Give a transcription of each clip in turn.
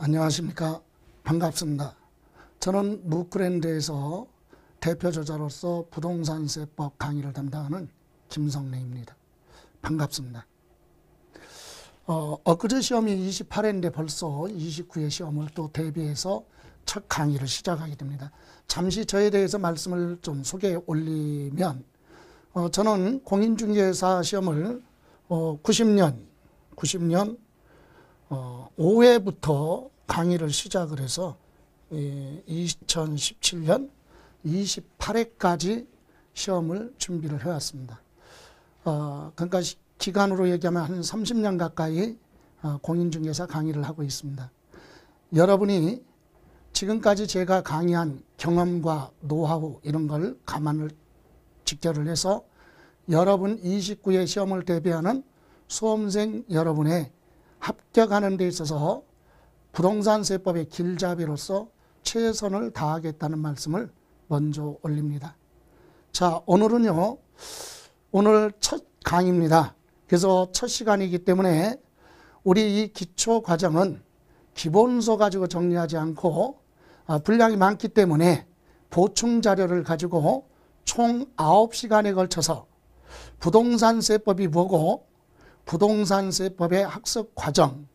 안녕하십니까. 반갑습니다. 저는 무크랜드에서 대표저자로서 부동산세법 강의를 담당하는 김성래입니다. 반갑습니다. 엊그제 시험이 28회인데 벌써 29회 시험을 또 대비해서 첫 강의를 시작하게 됩니다. 잠시 저에 대해서 말씀을 좀 소개해 올리면 저는 공인중개사 시험을 90년 5회부터 강의를 시작을 해서 2017년 28회까지 시험을 준비를 해왔습니다. 그러니까 기간으로 얘기하면 한 30년 가까이 공인중개사 강의를 하고 있습니다. 여러분이 지금까지 제가 강의한 경험과 노하우 이런 걸 감안을 직결을 해서 여러분 29회 시험을 대비하는 수험생 여러분의 합격하는 데 있어서 부동산세법의 길잡이로서 최선을 다하겠다는 말씀을 먼저 올립니다. 자, 오늘은요, 오늘 첫 강의입니다. 그래서 첫 시간이기 때문에 우리 이 기초 과정은 기본서 가지고 정리하지 않고 분량이 많기 때문에 보충 자료를 가지고 총 9시간에 걸쳐서 부동산세법이 뭐고 부동산세법의 학습 과정,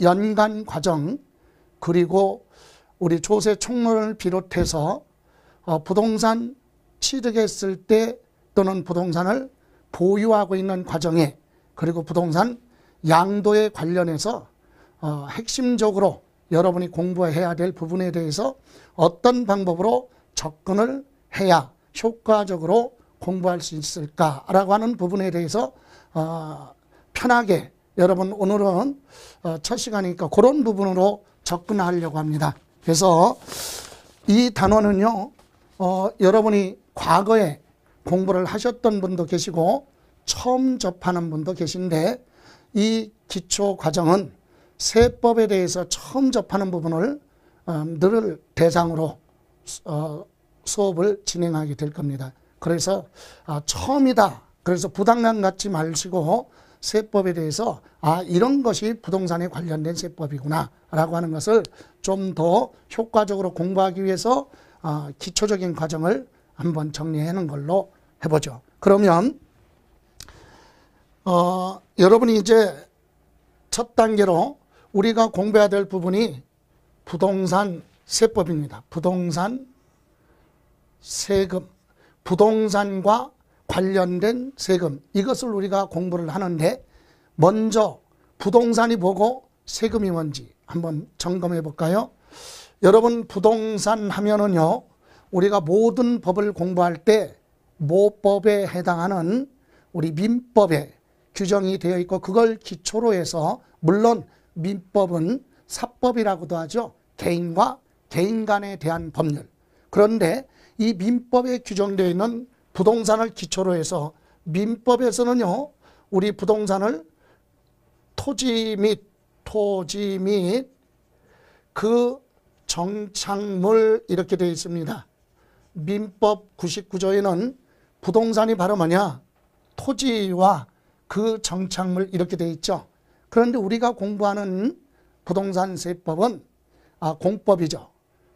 연간 과정, 그리고 우리 조세 총론을 비롯해서 부동산 취득했을 때 또는 부동산을 보유하고 있는 과정에 그리고 부동산 양도에 관련해서 핵심적으로 여러분이 공부해야 될 부분에 대해서 어떤 방법으로 접근을 해야 효과적으로 공부할 수 있을까라고 하는 부분에 대해서 편하게 여러분 오늘은 첫 시간이니까 그런 부분으로 접근하려고 합니다. 그래서 이 단원은요, 여러분이 과거에 공부를 하셨던 분도 계시고 처음 접하는 분도 계신데 이 기초 과정은 세법에 대해서 처음 접하는 부분을 늘 대상으로 수업을 진행하게 될 겁니다. 그래서 처음이다. 그래서 부담감 갖지 마시고 세법에 대해서 이런 것이 부동산에 관련된 세법이구나 라고 하는 것을 좀 더 효과적으로 공부하기 위해서 기초적인 과정을 한번 정리해 놓은 걸로 해보죠. 그러면 여러분이 이제 첫 단계로 우리가 공부해야 될 부분이 부동산 세법입니다. 부동산 세금, 부동산과 관련된 세금, 이것을 우리가 공부를 하는데 먼저 부동산이 뭐고 세금이 뭔지 한번 점검해 볼까요? 여러분 부동산 하면은요, 우리가 모든 법을 공부할 때 모법에 해당하는 우리 민법에 규정이 되어 있고 그걸 기초로 해서 물론 민법은 사법이라고도 하죠. 개인과 개인 간에 대한 법률. 그런데 이 민법에 규정되어 있는 부동산을 기초로 해서 민법에서는요, 우리 부동산을 토지 및 그 정착물 이렇게 되어 있습니다. 민법 99조에는 부동산이 바로 뭐냐? 토지와 그 정착물 이렇게 되어 있죠. 그런데 우리가 공부하는 부동산세법은 공법이죠.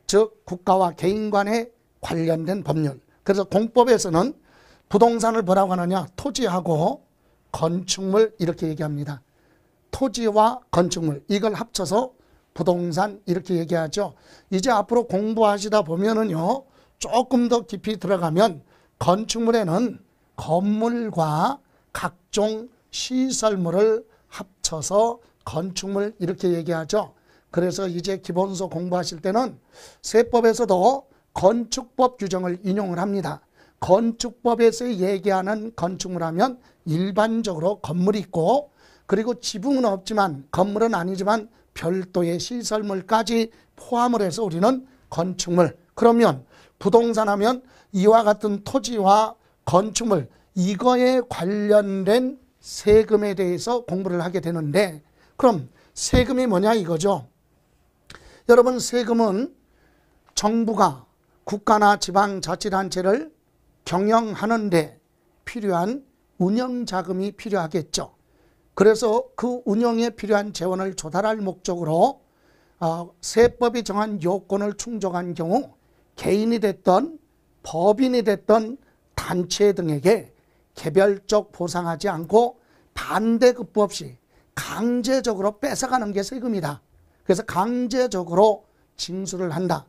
즉 국가와 개인 간에 관련된 법률. 그래서 공법에서는 부동산을 뭐라고 하느냐? 토지하고 건축물 이렇게 얘기합니다. 토지와 건축물 이걸 합쳐서 부동산 이렇게 얘기하죠. 이제 앞으로 공부하시다 보면은요, 조금 더 깊이 들어가면 건축물에는 건물과 각종 시설물을 합쳐서 건축물 이렇게 얘기하죠. 그래서 이제 기본서 공부하실 때는 세법에서도 건축법 규정을 인용을 합니다. 건축법에서 얘기하는 건축물 하면 일반적으로 건물이 있고 그리고 지붕은 없지만 건물은 아니지만 별도의 시설물까지 포함을 해서 우리는 건축물. 그러면 부동산 하면 이와 같은 토지와 건축물 이거에 관련된 세금에 대해서 공부를 하게 되는데 그럼 세금이 뭐냐 이거죠. 여러분 세금은 정부가 국가나 지방자치단체를 경영하는 데 필요한 운영자금이 필요하겠죠. 그래서 그 운영에 필요한 재원을 조달할 목적으로 세법이 정한 요건을 충족한 경우 개인이 됐던 법인이 됐던 단체 등에게 개별적 보상하지 않고 반대급부 없이 강제적으로 뺏어가는 게 세금이다. 그래서 강제적으로 징수를 한다.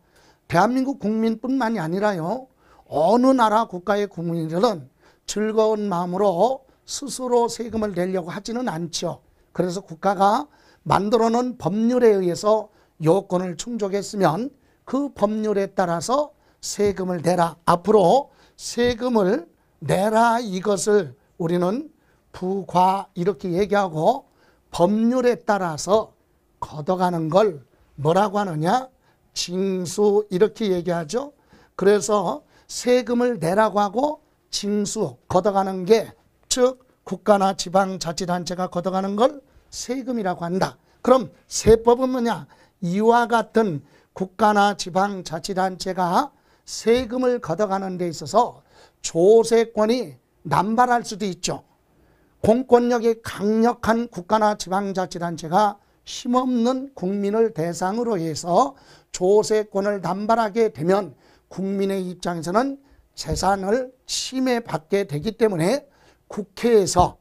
대한민국 국민뿐만이 아니라요, 어느 나라 국가의 국민들은 즐거운 마음으로 스스로 세금을 내려고 하지는 않죠. 그래서 국가가 만들어 놓은 법률에 의해서 요건을 충족했으면 그 법률에 따라서 세금을 내라. 앞으로 세금을 내라, 이것을 우리는 부과 이렇게 얘기하고, 법률에 따라서 걷어가는 걸 뭐라고 하느냐? 징수, 이렇게 얘기하죠. 그래서 세금을 내라고 하고 징수, 걷어가는 게, 즉 국가나 지방자치단체가 걷어가는 걸 세금이라고 한다. 그럼 세법은 뭐냐? 이와 같은 국가나 지방자치단체가 세금을 걷어가는 데 있어서 조세권이 남발할 수도 있죠. 공권력이 강력한 국가나 지방자치단체가 힘없는 국민을 대상으로 해서 조세권을 남발하게 되면 국민의 입장에서는 재산을 침해받게 되기 때문에 국회에서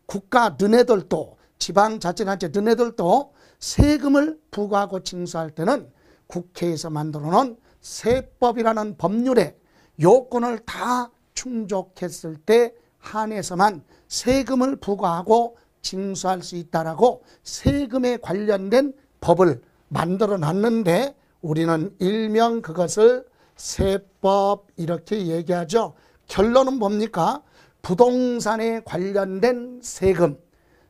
국가 너네들도, 지방자치단체 너네들도 세금을 부과하고 징수할 때는 국회에서 만들어 놓은 세법이라는 법률에 요건을 다 충족했을 때 한해서만 세금을 부과하고 징수할 수 있다라고 세금에 관련된 법을 만들어 놨는데, 우리는 일명 그것을 세법 이렇게 얘기하죠. 결론은 뭡니까? 부동산에 관련된 세금,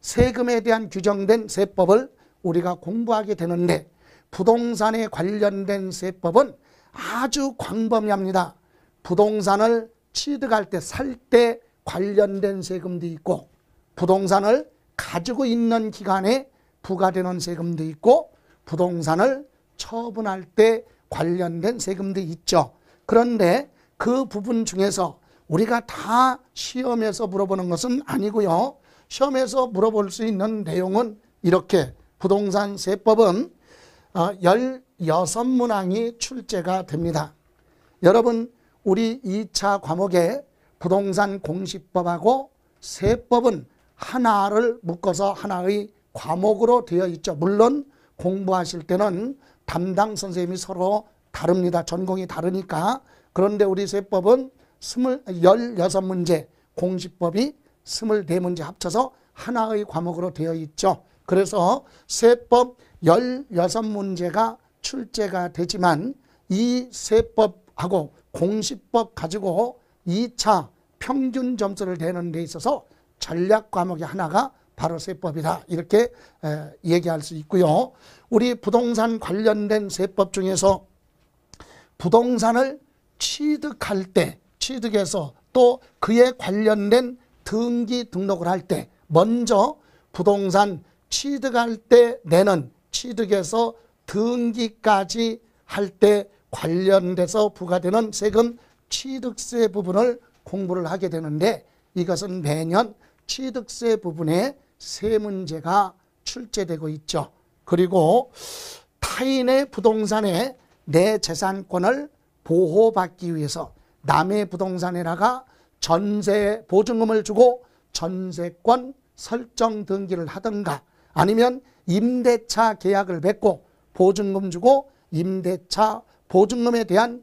세금에 대한 규정된 세법을 우리가 공부하게 되는데, 부동산에 관련된 세법은 아주 광범위합니다. 부동산을 취득할 때, 살 때 관련된 세금도 있고, 부동산을 가지고 있는 기간에 부과되는 세금도 있고, 부동산을 처분할 때 관련된 세금도 있죠. 그런데 그 부분 중에서 우리가 다 시험에서 물어보는 것은 아니고요. 시험에서 물어볼 수 있는 내용은 이렇게, 부동산 세법은 16문항이 출제가 됩니다. 여러분, 우리 2차 과목에 부동산 공시법하고 세법은 하나를 묶어서 하나의 과목으로 되어 있죠. 물론 공부하실 때는 담당 선생님이 서로 다릅니다. 전공이 다르니까. 그런데 우리 세법은 16문제, 공시법이 24문제 합쳐서 하나의 과목으로 되어 있죠. 그래서 세법 16문제가 출제가 되지만 이 세법하고 공시법 가지고 2차 평균 점수를 내는 데 있어서 전략 과목의 하나가 바로 세법이다, 이렇게 얘기할 수 있고요. 우리 부동산 관련된 세법 중에서 부동산을 취득할 때, 취득해서 또 그에 관련된 등기 등록을 할 때, 먼저 부동산 취득할 때 내는, 취득해서 등기까지 할 때 관련돼서 부과되는 세금 취득세 부분을 공부를 하게 되는데, 이것은 매년 취득세 부분에 세 문제가 출제되고 있죠. 그리고 타인의 부동산에 내 재산권을 보호받기 위해서 남의 부동산에다가 전세 보증금을 주고 전세권 설정 등기를 하든가, 아니면 임대차 계약을 맺고 보증금 주고 임대차 보증금에 대한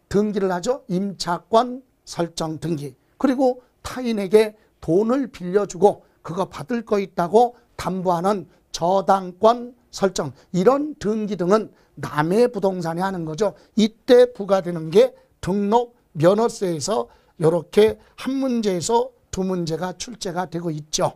등기를 하죠. 임차권 설정 등기. 그리고 타인에게 돈을 빌려주고 그거 받을 거 있다고 담보하는 저당권 설정, 이런 등기 등은 남의 부동산에 하는 거죠. 이때 부과되는 게 등록 면허세에서 이렇게 한 문제에서 두 문제가 출제가 되고 있죠.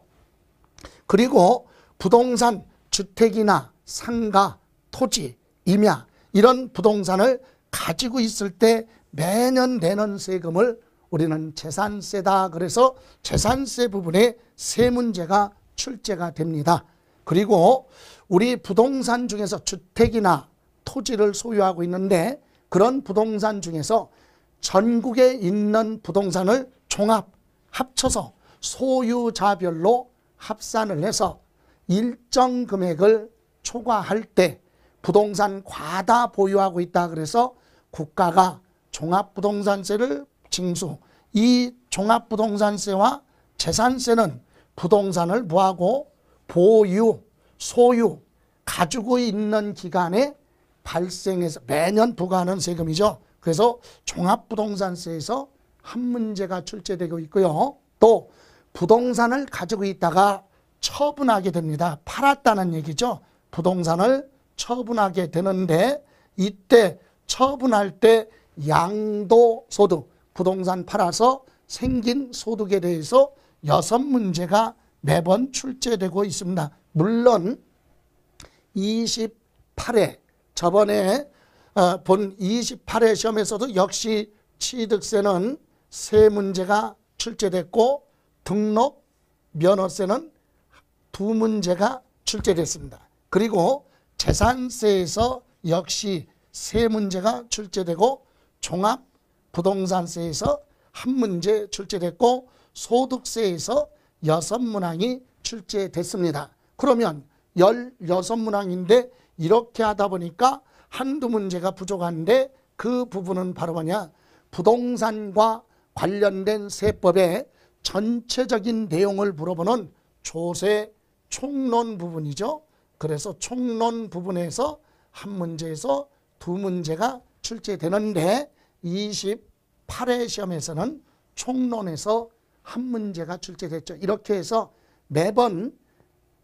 그리고 부동산, 주택이나 상가, 토지, 임야, 이런 부동산을 가지고 있을 때 매년 내는 세금을 우리는 재산세다. 그래서 재산세 부분에 세 문제가 출제가 됩니다. 그리고 우리 부동산 중에서 주택이나 토지를 소유하고 있는데, 그런 부동산 중에서 전국에 있는 부동산을 합쳐서 소유자별로 합산을 해서 일정 금액을 초과할 때 부동산 과다 보유하고 있다 그래서 국가가 종합부동산세를 징수. 이 종합부동산세와 재산세는 부동산을 뭐하고 보유, 소유, 가지고 있는 기간에 발생해서 매년 부과하는 세금이죠. 그래서 종합부동산세에서 한 문제가 출제되고 있고요. 또 부동산을 가지고 있다가 처분하게 됩니다. 팔았다는 얘기죠. 부동산을 처분하게 되는데 이때 처분할 때 양도소득, 부동산 팔아서 생긴 소득에 대해서 6문제가 매번 출제되고 있습니다. 물론 28회 저번에 본 28회 시험에서도 역시 취득세는 3문제가 출제됐고 등록 면허세는 2문제가 출제됐습니다. 그리고 재산세에서 역시 3문제가 출제되고 종합부동산세에서 1문제 출제됐고 소득세에서 6문항이 출제됐습니다. 그러면 16문항인데 이렇게 하다 보니까 한두 문제가 부족한데 그 부분은 바로 뭐냐? 부동산과 관련된 세법의 전체적인 내용을 물어보는 조세 총론 부분이죠. 그래서 총론 부분에서 한 문제에서 2문제가 출제되는데 28회 시험에서는 총론에서 한 문제가 출제됐죠. 이렇게 해서 매번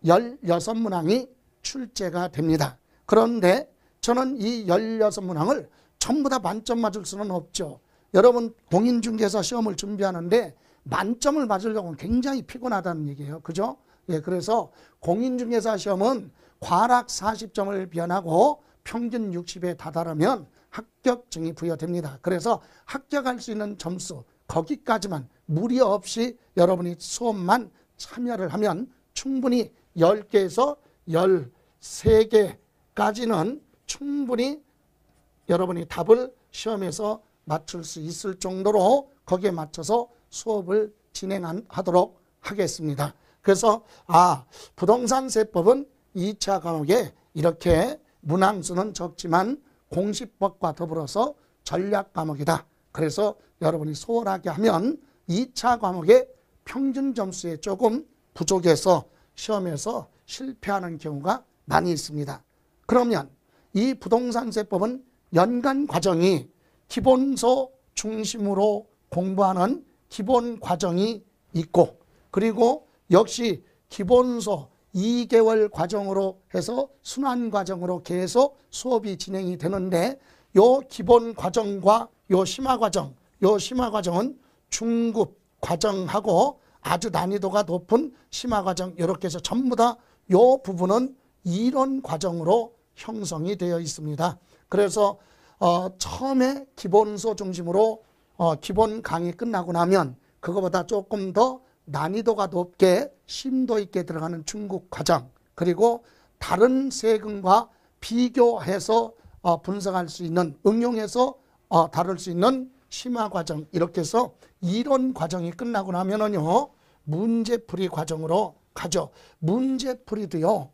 16문항이 출제가 됩니다. 그런데 저는 이 16문항을 전부 다 만점 맞을 수는 없죠. 여러분 공인중개사 시험을 준비하는데 만점을 맞으려고 굉장히 피곤하다는 얘기예요. 그죠? 예, 그래서 공인중개사 시험은 과락 40점을 비현하고 평균 60에 다다르면 합격증이 부여됩니다. 그래서 합격할 수 있는 점수 거기까지만 무리 없이 여러분이 수업만 참여를 하면 충분히 10개에서 13개까지는 충분히 여러분이 답을 시험에서 맞출 수 있을 정도로 거기에 맞춰서 수업을 진행하도록 하겠습니다. 그래서 부동산세법은 2차 과목에 이렇게 문항수는 적지만 공시법과 더불어서 전략 과목이다. 그래서 여러분이 소홀하게 하면 2차 과목의 평균 점수에 조금 부족해서 시험에서 실패하는 경우가 많이 있습니다. 그러면 이 부동산세법은 연간 과정이 기본서 중심으로 공부하는 기본 과정이 있고 그리고 역시 기본서 2개월 과정으로 해서 순환 과정으로 계속 수업이 진행이 되는데 요 기본 과정과 요 심화 과정은 중급 과정하고 아주 난이도가 높은 심화 과정 이렇게 해서 전부 다 요 부분은 이론 과정으로 형성이 되어 있습니다. 그래서 처음에 기본서 중심으로 기본 강의 끝나고 나면 그거보다 조금 더 난이도가 높게 심도 있게 들어가는 중급 과정 그리고 다른 세금과 비교해서 분석할 수 있는 응용해서 다룰 수 있는 심화 과정 이렇게 해서 이론 과정이 끝나고 나면은요 문제풀이 과정으로 가죠. 문제풀이도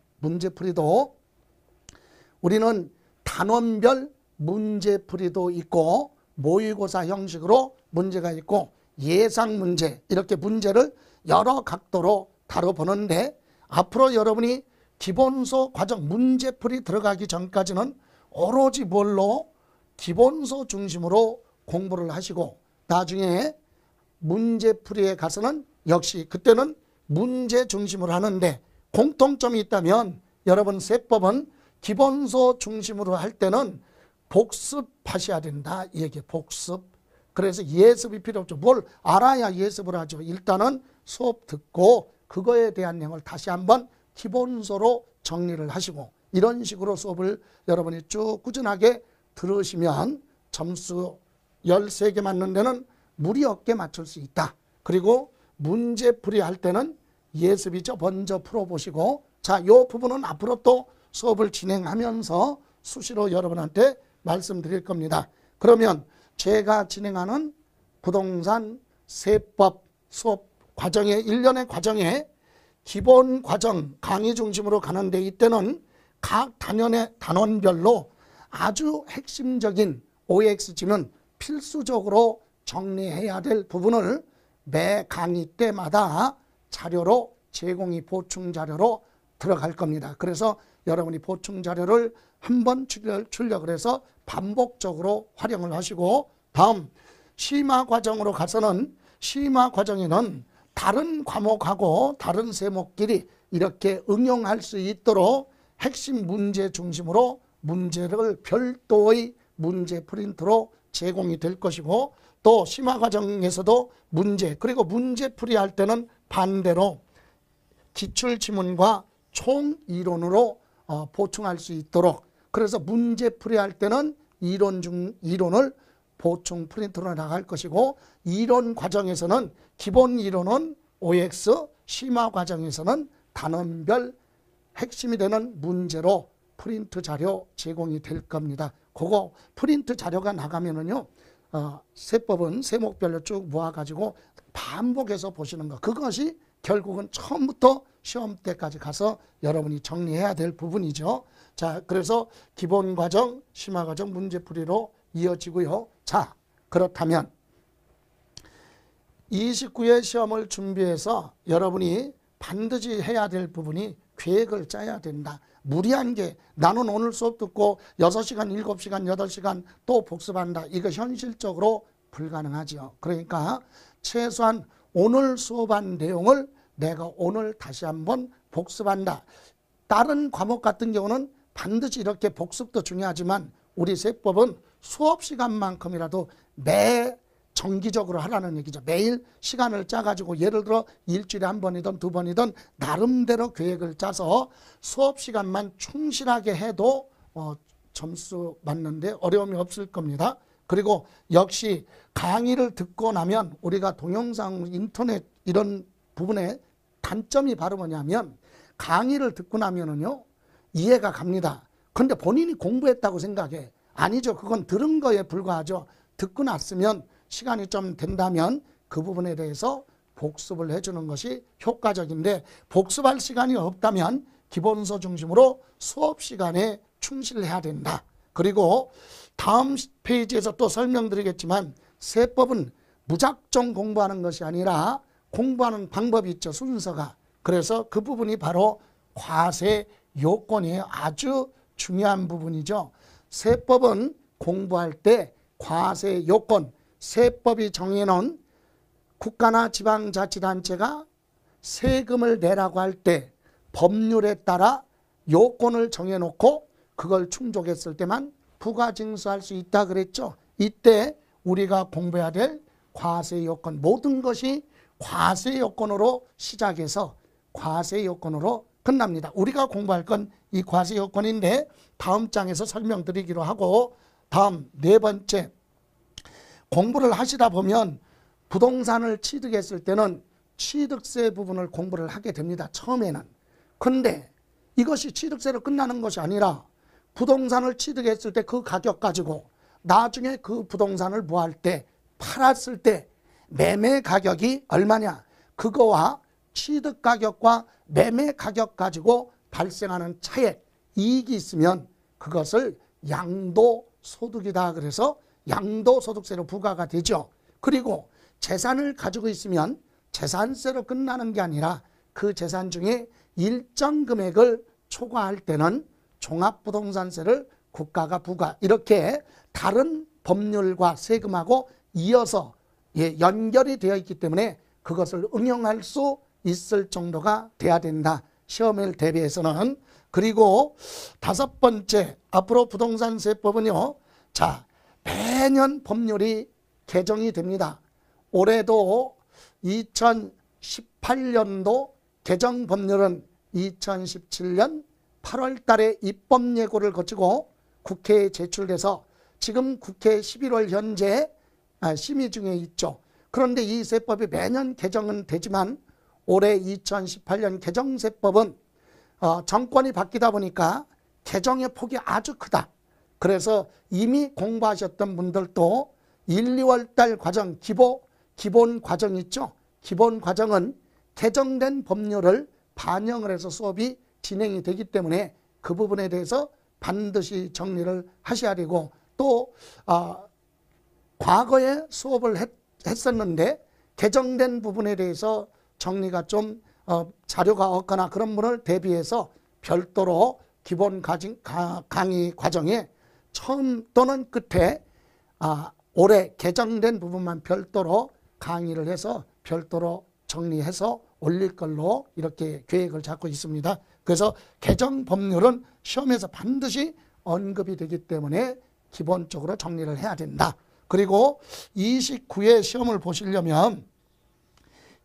우리는 단원별 문제풀이도 있고 모의고사 형식으로 문제가 있고 예상 문제 이렇게 문제를 여러 각도로 다뤄보는데 앞으로 여러분이 기본서 과정 문제풀이 들어가기 전까지는 오로지 뭘로 기본서 중심으로 공부를 하시고 나중에 문제풀이에 가서는 역시 그때는 문제 중심으로 하는데 공통점이 있다면 여러분 세법은 기본서 중심으로 할 때는 복습하셔야 된다. 이 얘기예요. 복습. 그래서 예습이 필요 없죠. 뭘 알아야 예습을 하죠. 일단은 수업 듣고 그거에 대한 내용을 다시 한번 기본서로 정리를 하시고 이런 식으로 수업을 여러분이 쭉 꾸준하게 들으시면 점수 13개 맞는 데는 무리 없게 맞출 수 있다. 그리고 문제풀이 할 때는 예습이죠. 먼저 풀어보시고 자, 요 부분은 앞으로 또 수업을 진행하면서 수시로 여러분한테 말씀드릴 겁니다. 그러면 제가 진행하는 부동산 세법 수업 과정의 1년의 과정에 기본 과정 강의 중심으로 가는데 이때는 각 단원별로 아주 핵심적인 OX지는 필수적으로 정리해야 될 부분을 매 강의 때마다 자료로 제공이 보충 자료로 들어갈 겁니다. 그래서 여러분이 보충 자료를 한번 출력을 해서 반복적으로 활용을 하시고, 다음 심화 과정으로 가서는 심화 과정에는 다른 과목하고 다른 세목끼리 이렇게 응용할 수 있도록 핵심 문제 중심으로 문제를 별도의 문제 프린트로 제공이 될 것이고, 또 심화 과정에서도 문제, 그리고 문제 풀이할 때는 반대로 기출지문과 총이론으로 보충할 수 있도록, 그래서 문제 풀이할 때는 이론을 보충 프린트로 나갈 것이고, 이론 과정에서는 기본 이론은 OX, 심화 과정에서는 단원별 핵심이 되는 문제로 프린트 자료 제공이 될 겁니다. 그거 프린트 자료가 나가면은요, 세법은 세목별로 쭉 모아가지고 반복해서 보시는 거, 그것이 결국은 처음부터 시험 때까지 가서 여러분이 정리해야 될 부분이죠. 자, 그래서 기본 과정, 심화 과정 문제풀이로 이어지고요. 자, 그렇다면 29회 시험을 준비해서 여러분이 반드시 해야 될 부분이 계획을 짜야 된다. 무리한 게 나는 오늘 수업 듣고 6시간, 7시간, 8시간 또 복습한다. 이거 현실적으로 불가능하죠. 그러니까 최소한 오늘 수업한 내용을 내가 오늘 다시 한번 복습한다. 다른 과목 같은 경우는 반드시 이렇게 복습도 중요하지만 우리 세법은 수업 시간만큼이라도 매 정기적으로 하라는 얘기죠. 매일 시간을 짜가지고 예를 들어 일주일에 한 번이든 두 번이든 나름대로 계획을 짜서 수업 시간만 충실하게 해도 점수 맞는데 어려움이 없을 겁니다. 그리고 역시 강의를 듣고 나면 우리가 동영상, 인터넷 이런 부분에 단점이 바로 뭐냐면 강의를 듣고 나면은요 이해가 갑니다. 그런데 본인이 공부했다고 생각해. 아니죠. 그건 들은 거에 불과하죠. 듣고 났으면 시간이 좀 된다면 그 부분에 대해서 복습을 해주는 것이 효과적인데, 복습할 시간이 없다면 기본서 중심으로 수업 시간에 충실해야 된다. 그리고 다음 페이지에서 또 설명드리겠지만 세법은 무작정 공부하는 것이 아니라 공부하는 방법이 있죠. 순서가. 그래서 그 부분이 바로 과세 요건이에요. 아주 중요한 부분이죠. 세법은 공부할 때 과세 요건, 세법이 정해놓은 국가나 지방자치단체가 세금을 내라고 할 때 법률에 따라 요건을 정해놓고 그걸 충족했을 때만 부가징수할 수 있다 그랬죠. 이때 우리가 공부해야 될 과세 요건, 모든 것이 과세 요건으로 시작해서 과세 요건으로 끝납니다. 우리가 공부할 건 이 과세 요건인데 다음 장에서 설명드리기로 하고, 다음 네 번째, 공부를 하시다 보면 부동산을 취득했을 때는 취득세 부분을 공부를 하게 됩니다. 처음에는. 그런데 이것이 취득세로 끝나는 것이 아니라 부동산을 취득했을 때 그 가격 가지고 나중에 그 부동산을 뭐 할 때, 팔았을 때 매매 가격이 얼마냐, 그거와 취득 가격과 매매 가격 가지고 발생하는 차액, 이익이 있으면 그것을 양도소득이다. 그래서 양도소득세로 부과가 되죠. 그리고 재산을 가지고 있으면 재산세로 끝나는 게 아니라 그 재산 중에 일정 금액을 초과할 때는 종합부동산세를 국가가 부과, 이렇게 다른 법률과 세금하고 이어서 연결이 되어 있기 때문에 그것을 응용할 수 있을 정도가 돼야 된다. 시험을 대비해서는. 그리고 다섯 번째, 앞으로 부동산세법은요, 자, 매년 법률이 개정이 됩니다. 올해도 2018년도 개정 법률은 2017년 8월 달에 입법 예고를 거치고 국회에 제출돼서 지금 국회 11월 현재 심의 중에 있죠. 그런데 이 세법이 매년 개정은 되지만 올해 2018년 개정세법은 정권이 바뀌다 보니까 개정의 폭이 아주 크다. 그래서 이미 공부하셨던 분들도 1, 2월 달 과정, 기본 과정 있죠. 기본 과정은 개정된 법률을 반영을 해서 수업이 진행이 되기 때문에 그 부분에 대해서 반드시 정리를 하셔야 되고, 또 과거에 수업을 했었는데 개정된 부분에 대해서 정리가 좀 자료가 없거나 그런 분을 대비해서 별도로 기본 강의 과정에 처음 또는 끝에 올해 개정된 부분만 별도로 강의를 해서 별도로 정리해서 올릴 걸로 이렇게 계획을 잡고 있습니다. 그래서 개정 법률은 시험에서 반드시 언급이 되기 때문에 기본적으로 정리를 해야 된다. 그리고 29회 시험을 보시려면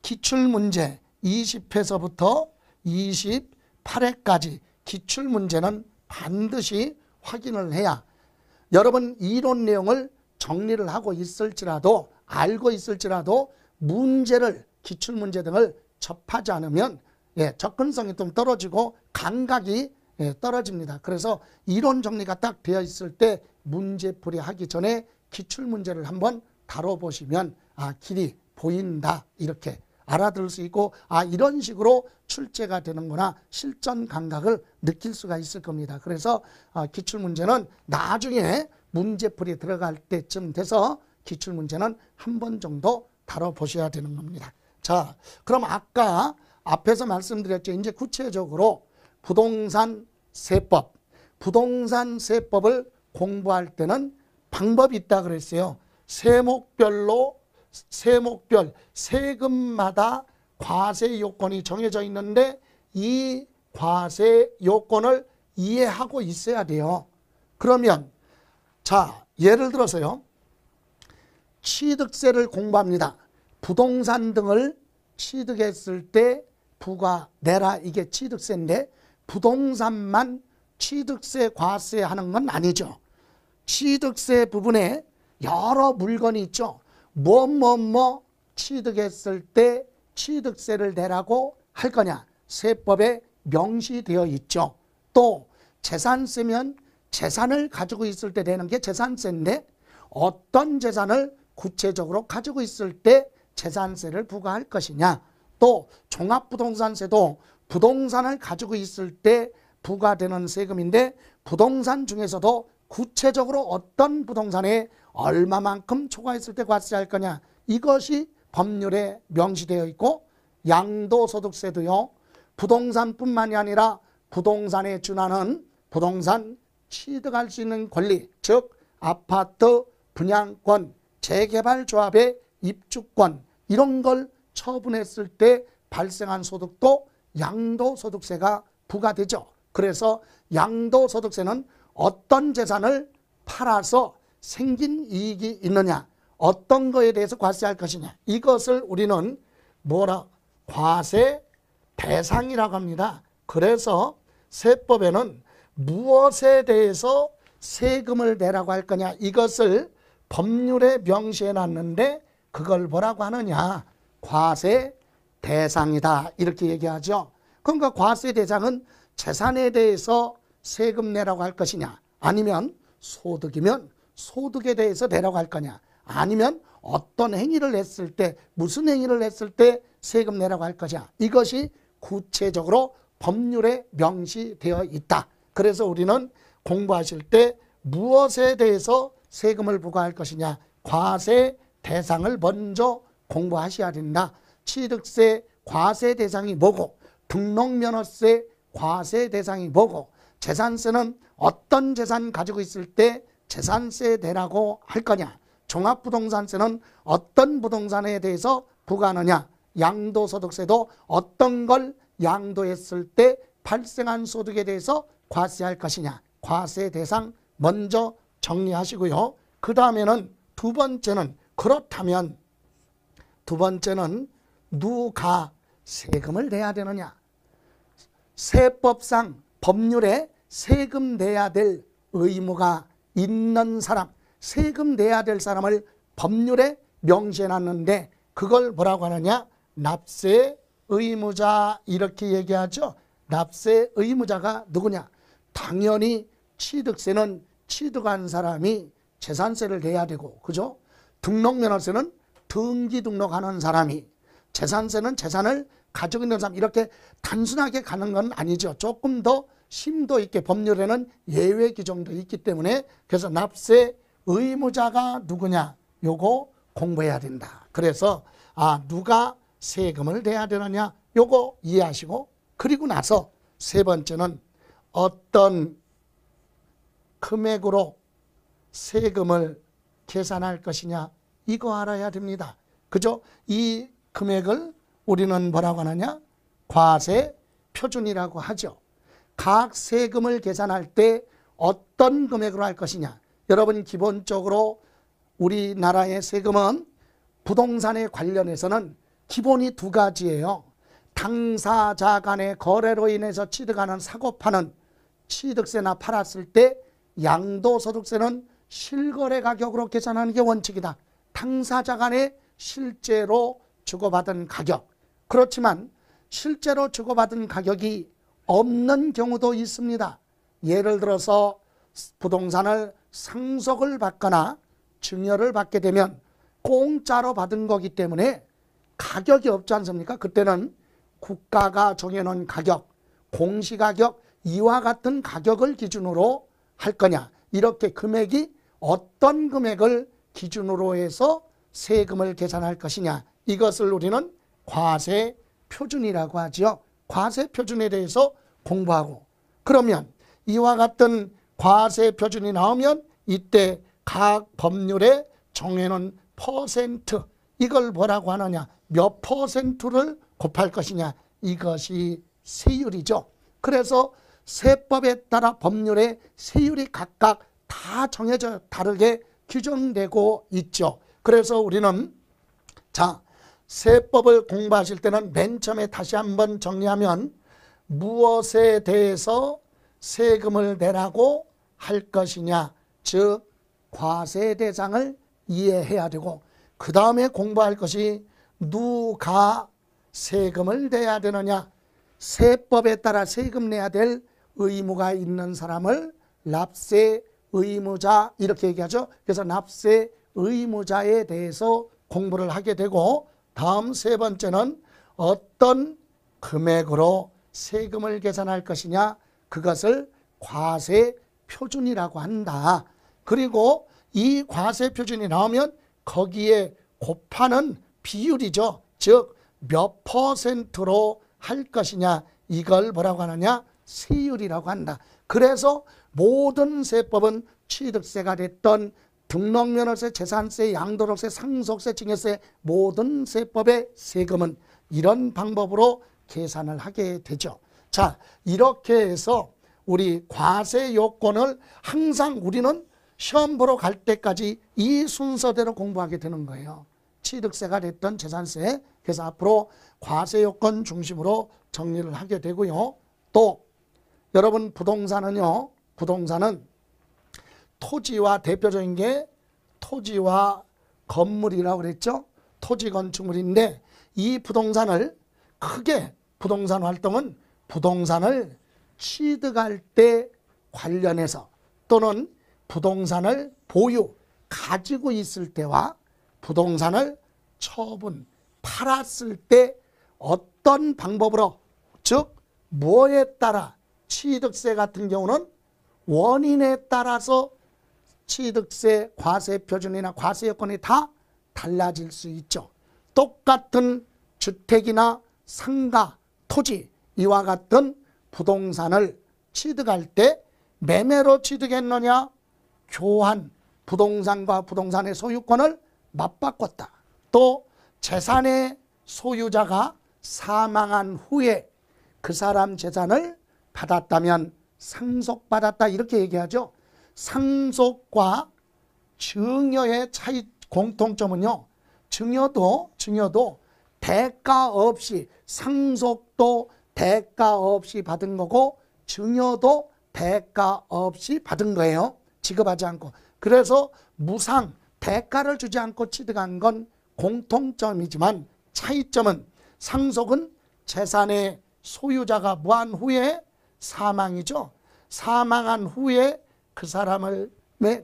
기출문제 20회서부터 28회까지 기출문제는 반드시 확인을 해야, 여러분 이론 내용을 정리를 하고 있을지라도 알고 있을지라도 문제를, 기출문제 등을 접하지 않으면 접근성이 좀 떨어지고 감각이 떨어집니다. 그래서 이론 정리가 딱 되어 있을 때 문제풀이 하기 전에 기출문제를 한번 다뤄보시면 길이 보인다, 이렇게 알아들을 수 있고 이런 식으로 출제가 되는구나, 실전 감각을 느낄 수가 있을 겁니다. 그래서 기출문제는 나중에 문제풀이 들어갈 때쯤 돼서 기출문제는 한 번 정도 다뤄보셔야 되는 겁니다. 자, 그럼 아까 앞에서 말씀드렸죠. 이제 구체적으로 부동산 세법, 부동산 세법을 공부할 때는 방법이 있다 그랬어요. 세목별 세금마다 과세 요건이 정해져 있는데 이 과세 요건을 이해하고 있어야 돼요. 그러면 자, 예를 들어서요, 취득세를 공부합니다. 부동산 등을 취득했을 때 부과 내라, 이게 취득세인데 부동산만 취득세 과세하는 건 아니죠. 취득세 부분에 여러 물건이 있죠. 뭐 취득했을 때 취득세를 내라고 할 거냐, 세법에 명시되어 있죠. 또 재산세면 재산을 가지고 있을 때 내는 게 재산세인데 어떤 재산을 구체적으로 가지고 있을 때 재산세를 부과할 것이냐, 또 종합부동산세도 부동산을 가지고 있을 때 부과되는 세금인데 부동산 중에서도 구체적으로 어떤 부동산에 얼마만큼 초과했을 때 과세할 거냐, 이것이 법률에 명시되어 있고, 양도소득세도요, 부동산뿐만이 아니라 부동산에 준하는 부동산 취득할 수 있는 권리, 즉 아파트 분양권, 재개발조합의 입주권, 이런 걸 처분했을 때 발생한 소득도 양도소득세가 부과되죠. 그래서 양도소득세는 어떤 재산을 팔아서 생긴 이익이 있느냐, 어떤 거에 대해서 과세할 것이냐, 이것을 우리는 과세 대상이라고 합니다. 그래서 세법에는 무엇에 대해서 세금을 내라고 할 거냐, 이것을 법률에 명시해 놨는데 그걸 뭐라고 하느냐, 과세 대상이다, 이렇게 얘기하죠. 그러니까 과세 대상은 재산에 대해서 세금 내라고 할 것이냐, 아니면 소득이면 소득에 대해서 내라고 할 거냐, 아니면 어떤 행위를 했을 때, 무슨 행위를 했을 때 세금 내라고 할 것이냐, 이것이 구체적으로 법률에 명시되어 있다. 그래서 우리는 공부하실 때 무엇에 대해서 세금을 부과할 것이냐, 과세 대상을 먼저 공부하셔야 된다. 취득세 과세 대상이 뭐고, 등록면허세 과세 대상이 뭐고, 재산세는 어떤 재산 가지고 있을 때 재산세 내라고 할 거냐, 종합부동산세는 어떤 부동산에 대해서 부과하느냐, 양도소득세도 어떤 걸 양도했을 때 발생한 소득에 대해서 과세할 것이냐, 과세 대상 먼저 정리하시고요. 그 다음에는 두 번째는, 그렇다면 두 번째는 누가 세금을 내야 되느냐, 세법상 법률에 세금 내야 될 의무가 있는 사람, 세금 내야 될 사람을 법률에 명시해 놨는데 그걸 뭐라고 하느냐, 납세 의무자, 이렇게 얘기하죠. 납세 의무자가 누구냐, 당연히 취득세는 취득한 사람이 재산세를 내야 되고, 그죠? 등록면허세는 등기 등록하는 사람이, 재산세는 재산을 가지고 있는 사람 이렇게 단순하게 가는 건 아니죠. 조금 더 심도 있게 법률에는 예외 규정도 있기 때문에 그래서 납세 의무자가 누구냐 요거 공부해야 된다. 그래서 누가 세금을 내야 되느냐 요거 이해하시고 그리고 나서 세 번째는 어떤 금액으로 세금을 계산할 것이냐 이거 알아야 됩니다. 그죠? 이 금액을 우리는 뭐라고 하느냐? 과세 표준이라고 하죠. 각 세금을 계산할 때 어떤 금액으로 할 것이냐. 여러분 기본적으로 우리나라의 세금은 부동산에 관련해서는 기본이 두 가지예요. 당사자 간의 거래로 인해서 취득하는 사고 파는 취득세나 팔았을 때 양도소득세는 실거래 가격으로 계산하는 게 원칙이다. 당사자 간에 실제로 주고받은 가격. 그렇지만 실제로 주고받은 가격이 없는 경우도 있습니다. 예를 들어서 부동산을 상속을 받거나 증여를 받게 되면 공짜로 받은 거기 때문에 가격이 없지 않습니까? 그때는 국가가 정해놓은 가격, 공시가격 이와 같은 가격을 기준으로 할 거냐. 이렇게 금액이 어떤 금액을 기준으로 해서 세금을 계산할 것이냐. 이것을 우리는 과세 표준이라고 하죠. 과세 표준에 대해서 공부하고 그러면 이와 같은 과세 표준이 나오면 이때 각 법률에 정해놓은 퍼센트 이걸 뭐라고 하느냐 몇 퍼센트를 곱할 것이냐 이것이 세율이죠. 그래서 세법에 따라 법률에 세율이 각각 다 정해져 다르게 규정되고 있죠. 그래서 우리는 세법을 공부하실 때는 맨 처음에 다시 한번 정리하면 무엇에 대해서 세금을 내라고 할 것이냐 즉 과세 대상을 이해해야 되고 그 다음에 공부할 것이 누가 세금을 내야 되느냐 세법에 따라 세금 내야 될 의무가 있는 사람을 납세 의무자 이렇게 얘기하죠. 그래서 납세 의무자에 대해서 공부를 하게 되고 다음 세 번째는 어떤 금액으로 세금을 계산할 것이냐 그것을 과세 표준이라고 한다. 그리고 이 과세 표준이 나오면 거기에 곱하는 비율이죠. 즉 몇 퍼센트로 할 것이냐 이걸 뭐라고 하느냐 세율이라고 한다. 그래서 모든 세법은 취득세가 됐던 등록면허세, 재산세, 양도록세, 상속세, 증여세 모든 세법의 세금은 이런 방법으로 계산을 하게 되죠. 자, 이렇게 해서 우리 과세 요건을 항상 우리는 시험 보러 갈 때까지 이 순서대로 공부하게 되는 거예요. 취득세가 됐던 재산세, 그래서 앞으로 과세 요건 중심으로 정리를 하게 되고요. 또 여러분 부동산은요, 부동산은 토지와 대표적인 게 토지와 건물이라고 그랬죠. 토지 건축물인데 이 부동산을 크게 부동산 활동은 부동산을 취득할 때 관련해서 또는 부동산을 보유, 가지고 있을 때와 부동산을 처분, 팔았을 때 어떤 방법으로 즉 뭐에 따라 취득세 같은 경우는 원인에 따라서 취득세, 과세 표준이나 과세 여건이 다 달라질 수 있죠. 똑같은 주택이나 상가, 토지 이와 같은 부동산을 취득할 때 매매로 취득했느냐 교환, 부동산과 부동산의 소유권을 맞바꿨다. 또 재산의 소유자가 사망한 후에 그 사람 재산을 받았다면 상속받았다 이렇게 얘기하죠. 상속과 증여의 차이 공통점은요. 증여도 대가 없이 상속도 대가 없이 받은 거고 증여도 대가 없이 받은 거예요. 지급하지 않고. 그래서 무상 대가를 주지 않고 취득한 건 공통점이지만 차이점은 상속은 재산의 소유자가 무한 후에 사망이죠. 사망한 후에 그 사람의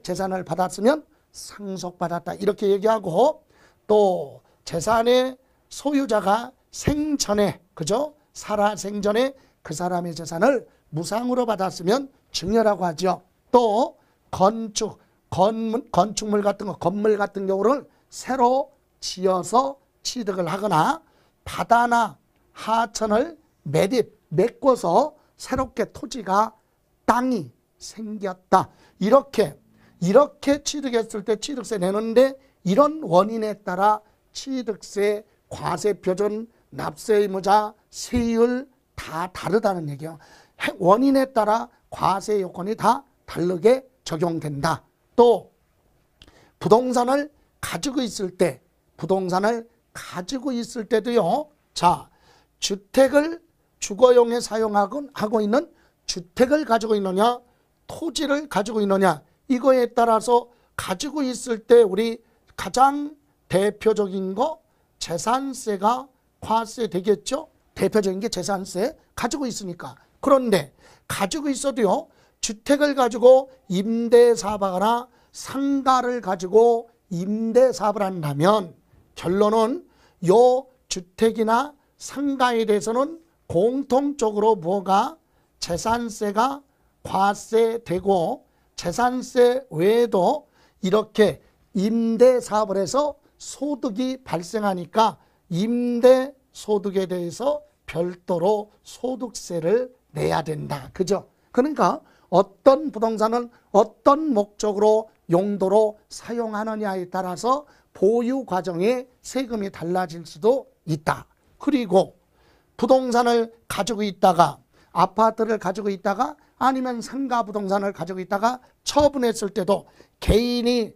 재산을 받았으면 상속받았다 이렇게 얘기하고 또 재산의 소유자가 생전에, 그죠? 살아 생전에 그 사람의 재산을 무상으로 받았으면 증여라고 하죠. 또 건축물 같은 거, 건물 같은 경우를 새로 지어서 취득을 하거나 바다나 하천을 메꿔서 새롭게 토지가 땅이 생겼다. 이렇게 취득했을 때 취득세 내는데 이런 원인에 따라 취득세, 과세 표준, 납세 의무자, 세율 다 다르다는 얘기예요. 원인에 따라 과세 요건이 다 다르게 적용된다. 또 부동산을 가지고 있을 때도요. 자, 주택을 주거용에 사용하고 있는 주택을 가지고 있느냐, 토지를 가지고 있느냐, 이거에 따라서 가지고 있을 때 우리 가장 대표적인 거 재산세가 과세 되겠죠. 대표적인 게 재산세, 가지고 있으니까. 그런데 가지고 있어도요, 주택을 가지고 임대사업하거나 상가를 가지고 임대사업을 한다면 결론은 요 주택이나 상가에 대해서는 공통적으로 뭐가 재산세가 과세되고, 재산세 외에도 이렇게 임대사업을 해서 소득이 발생하니까 임대소득에 대해서 별도로 소득세를 내야 된다. 그죠? 그러니까 어떤 부동산을 어떤 목적으로 용도로 사용하느냐에 따라서 보유 과정에 세금이 달라질 수도 있다. 그리고 부동산을 가지고 있다가, 아파트를 가지고 있다가, 아니면 상가 부동산을 가지고 있다가 처분했을 때도 개인이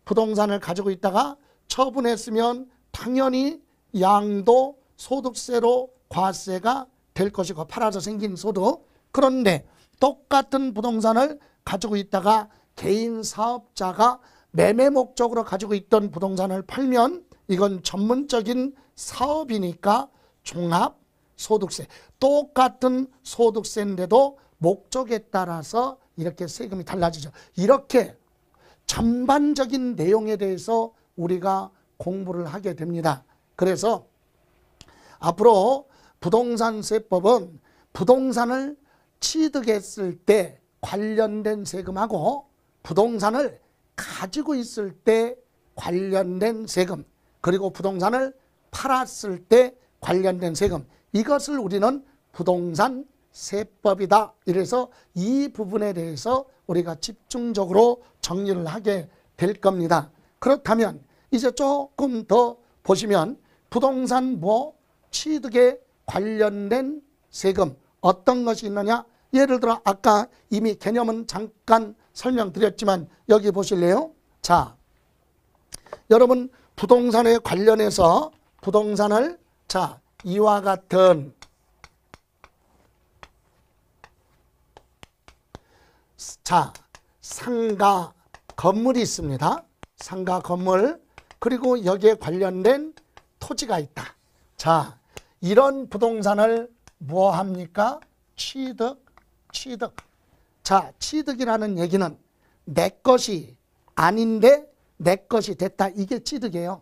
부동산을 가지고 있다가 처분했으면 당연히 양도 소득세로 과세가 될 것이고, 팔아서 생긴 소득. 그런데 똑같은 부동산을 가지고 있다가 개인 사업자가 매매 목적으로 가지고 있던 부동산을 팔면 이건 전문적인 사업이니까 종합소득세, 똑같은 소득세인데도 목적에 따라서 이렇게 세금이 달라지죠. 이렇게 전반적인 내용에 대해서 우리가 공부를 하게 됩니다. 그래서 앞으로 부동산세법은 부동산을 취득했을 때 관련된 세금하고 부동산을 가지고 있을 때 관련된 세금, 그리고 부동산을 팔았을 때 관련된 세금, 이것을 우리는 부동산세법이다. 이래서 이 부분에 대해서 우리가 집중적으로 정리를 하게 될 겁니다. 그렇다면 이제 조금 더 보시면 부동산 취득에 관련된 세금 어떤 것이 있느냐? 예를 들어 아까 이미 개념은 잠깐 설명드렸지만 여기 보실래요? 자, 여러분 부동산에 관련해서 부동산을 이와 같은 상가 건물이 있습니다. 상가 건물, 그리고 여기에 관련된 토지가 있다. 자, 이런 부동산을 뭐 합니까? 취득. 자, 취득이라는 얘기는 내 것이 아닌데 내 것이 됐다. 이게 취득이에요.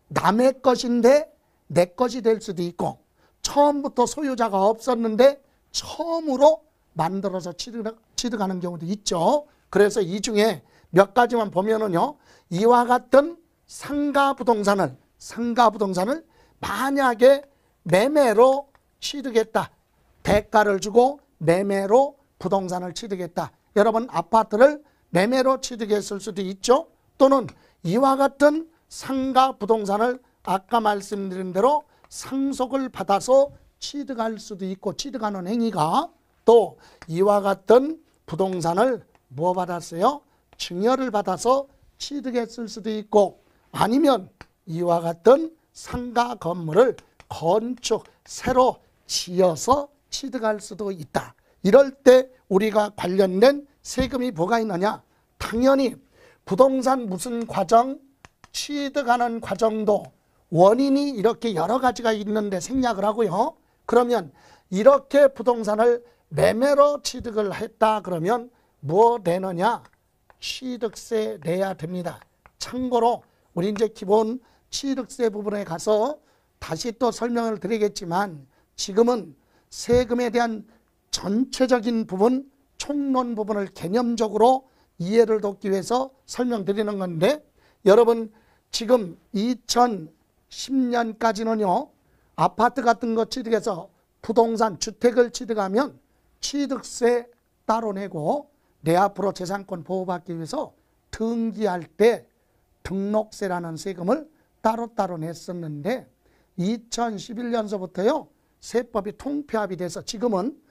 남의 것인데 내 것이 될 수도 있고, 처음부터 소유자가 없었는데 처음으로 만들어서 취득하는 경우도 있죠. 그래서 이 중에 몇 가지만 보면은요, 이와 같은 상가 부동산을 만약에 매매로 취득했다. 대가를 주고 매매로 부동산을 취득했다. 여러분 아파트를 매매로 취득했을 수도 있죠. 또는 이와 같은 상가 부동산을 아까 말씀드린 대로 상속을 받아서 취득할 수도 있고, 취득하는 행위가, 또 이와 같은 부동산을 뭐 받았어요? 증여를 받아서 취득했을 수도 있고, 아니면 이와 같은 상가 건물을 새로 지어서 취득할 수도 있다. 이럴 때 우리가 관련된 세금이 뭐가 있느냐? 당연히 부동산 무슨 과정, 취득하는 과정도 원인이 이렇게 여러 가지가 있는데 생략을 하고요. 그러면 이렇게 부동산을 매매로 취득을 했다 그러면 뭐 내느냐? 취득세 내야 됩니다. 참고로 우리 이제 기본 취득세 부분에 가서 다시 또 설명을 드리겠지만 지금은 세금에 대한 전체적인 부분, 총론 부분을 개념적으로 이해를 돕기 위해서 설명드리는 건데, 여러분 지금 2010년까지는요 아파트 같은 거 취득해서 부동산 주택을 취득하면 취득세 따로 내고 내 앞으로 재산권 보호받기 위해서 등기할 때 등록세라는 세금을 따로따로 냈었는데 2011년서부터요 세법이 통폐합이 돼서 지금은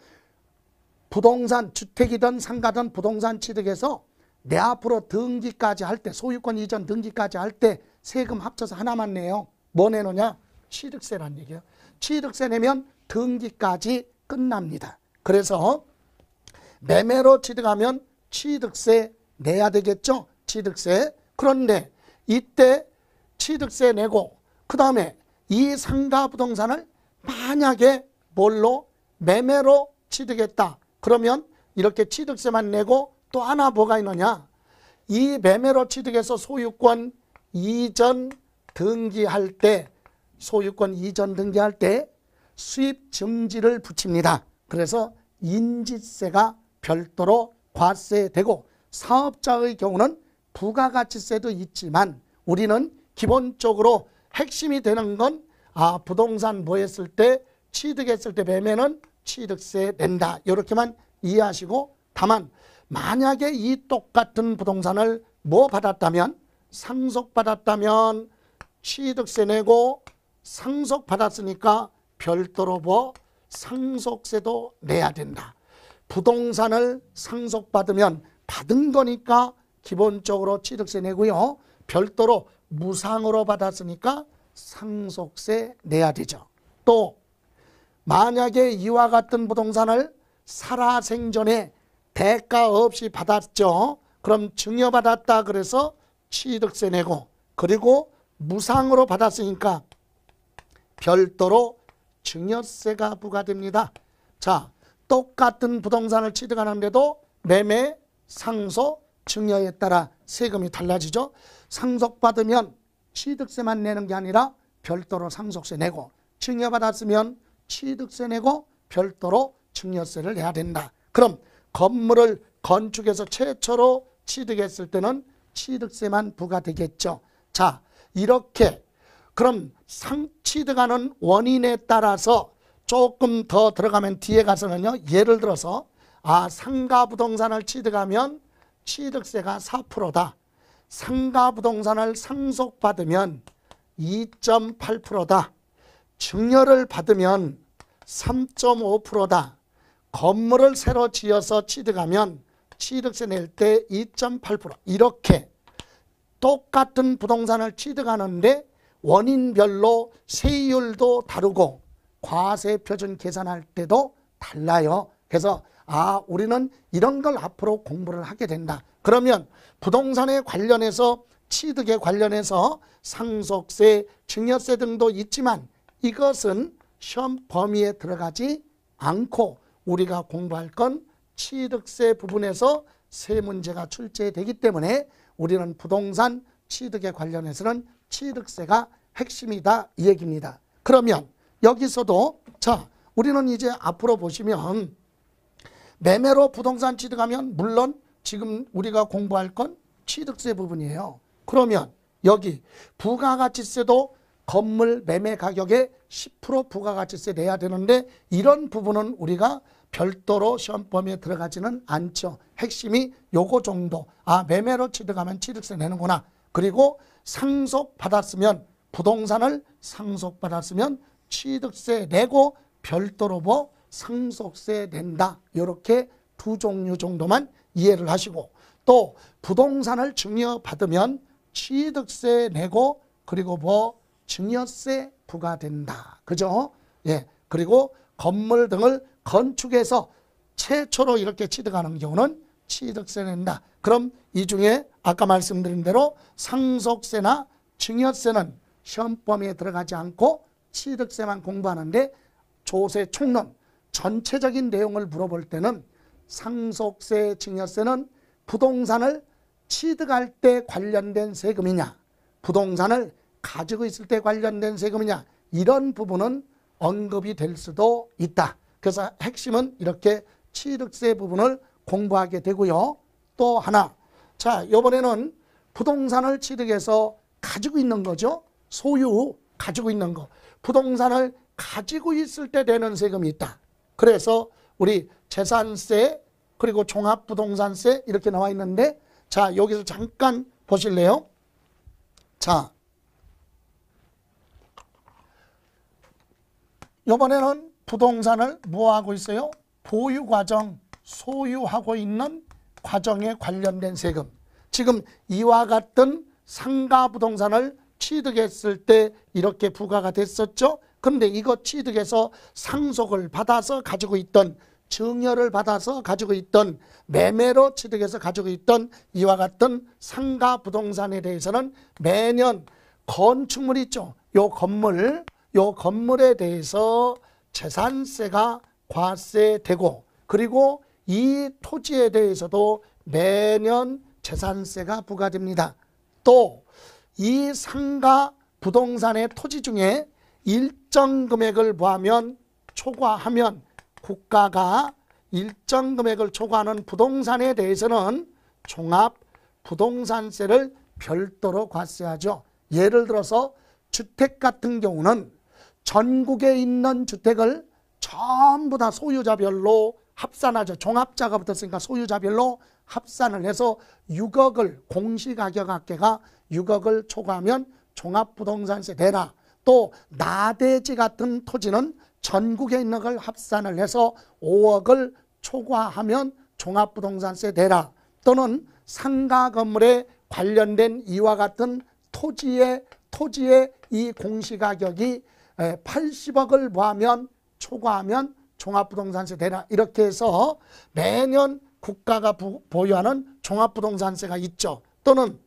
부동산 주택이든 상가든 부동산 취득해서 내 앞으로 등기까지 할 때, 소유권 이전 등기까지 할 때 세금 합쳐서 하나만 내요. 뭐 내느냐? 취득세란 얘기예요. 취득세 내면 등기까지 끝납니다. 그래서 매매로 취득하면 취득세 내야 되겠죠? 취득세. 그런데 이때 취득세 내고 그 다음에 이 상가 부동산을 만약에 뭘로? 매매로 취득했다. 그러면 이렇게 취득세만 내고 또 하나 뭐가 있느냐? 이 매매로 취득해서 소유권 이전 등기할 때, 소유권 이전 등기할 때 수입 증지를 붙입니다. 그래서 인지세가 별도로 과세되고 사업자의 경우는 부가가치세도 있지만 우리는 기본적으로 핵심이 되는 건 부동산 뭐 했을 때, 취득했을 때 매매는 취득세 낸다. 이렇게만 이해하시고, 다만 만약에 이 똑같은 부동산을 뭐 받았다면, 상속받았다면 취득세 내고 상속받았으니까 별도로 뭐 상속세도 내야 된다. 부동산을 상속받으면 받은 거니까 기본적으로 취득세 내고요. 별도로 무상으로 받았으니까 상속세 내야 되죠. 또 만약에 이와 같은 부동산을 살아생전에 대가 없이 받았죠. 그럼 증여받았다 그래서 취득세 내고, 그리고 무상으로 받았으니까 별도로 증여세가 부과됩니다. 자, 똑같은 부동산을 취득하는데도 매매, 상속, 증여에 따라 세금이 달라지죠. 상속받으면 취득세만 내는 게 아니라 별도로 상속세 내고, 증여받았으면 취득세 내고 별도로 증여세를 내야 된다. 그럼 건물을 건축해서 최초로 취득했을 때는 취득세만 부과되겠죠. 자, 이렇게 그럼 취득하는 원인에 따라서 조금 더 들어가면 뒤에 가서는요, 예를 들어서 상가 부동산을 취득하면 취득세가 4%다. 상가 부동산을 상속받으면 2.8%다. 증여를 받으면 3.5%다. 건물을 새로 지어서 취득하면 취득세 낼 때 2.8%. 이렇게 똑같은 부동산을 취득하는데 원인별로 세율도 다르고 과세 표준 계산할 때도 달라요. 그래서 우리는 이런 걸 앞으로 공부를 하게 된다. 그러면 부동산에 관련해서, 취득에 관련해서 상속세, 증여세 등도 있지만 이것은 시험 범위에 들어가지 않고 우리가 공부할 건 취득세 부분에서 세 문제가 출제되기 때문에 우리는 부동산 취득에 관련해서는 취득세가 핵심이다 이 얘기입니다. 그러면 여기서도 우리는 이제 앞으로 보시면 매매로 부동산 취득하면 물론 지금 우리가 공부할 건 취득세 부분이에요. 그러면 여기 부가가치세도 건물 매매 가격에 10% 부가가치세 내야 되는데 이런 부분은 우리가 별도로 시험 범위에 들어가지는 않죠. 핵심이 요거 정도. 매매로 취득하면 취득세 내는구나. 그리고 상속받았으면, 부동산을 상속받았으면 취득세 내고 별도로 뭐 상속세 낸다. 이렇게 두 종류 정도만 이해를 하시고, 또 부동산을 증여받으면 취득세 내고 그리고 뭐 증여세 부과된다. 그죠? 예. 그리고 건물 등을 건축해서 최초로 이렇게 취득하는 경우는 취득세 낸다. 그럼 이 중에 아까 말씀드린 대로 상속세나 증여세는 시험 범위에 들어가지 않고 취득세만 공부하는데 조세 총론 전체적인 내용을 물어볼 때는 상속세, 증여세는 부동산을 취득할 때 관련된 세금이냐, 부동산을 가지고 있을 때 관련된 세금이냐, 이런 부분은 언급이 될 수도 있다. 그래서 핵심은 이렇게 취득세 부분을 공부하게 되고요. 또 하나, 자, 이번에는 부동산을 취득해서 가지고 있는 거죠. 소유, 가지고 있는 거. 부동산을 가지고 있을 때 내는 세금이 있다. 그래서 우리 재산세 그리고 종합부동산세 이렇게 나와 있는데, 자, 여기서 잠깐 보실래요? 자, 이번에는 부동산을 뭐하고 있어요? 보유 과정, 소유하고 있는 과정에 관련된 세금. 지금 이와 같은 상가 부동산을 취득했을 때 이렇게 부과가 됐었죠. 그런데 이거 취득해서 상속을 받아서 가지고 있던, 증여를 받아서 가지고 있던, 매매로 취득해서 가지고 있던 이와 같은 상가 부동산에 대해서는 매년 건축물 있죠. 요 건물에 대해서 재산세가 과세되고, 그리고 이 토지에 대해서도 매년 재산세가 부과됩니다. 또 이 상가 부동산의 토지 중에 일정 금액을 포함하면 초과하면, 국가가 일정 금액을 초과하는 부동산에 대해서는 종합부동산세를 별도로 과세하죠. 예를 들어서 주택 같은 경우는 전국에 있는 주택을 전부 다 소유자별로 합산하죠. 종합자가 붙었으니까 소유자별로 합산을 해서 6억을, 공시가격학계가 6억을 초과하면 종합부동산세 내라. 또 나대지 같은 토지는 전국에 있는 걸 합산을 해서 5억을 초과하면 종합부동산세 내라. 또는 상가 건물에 관련된 이와 같은 토지의 이 공시가격이 80억을 포함하면 초과하면 종합부동산세 내라. 이렇게 해서 매년 국가가 보유하는 종합부동산세가 있죠. 또는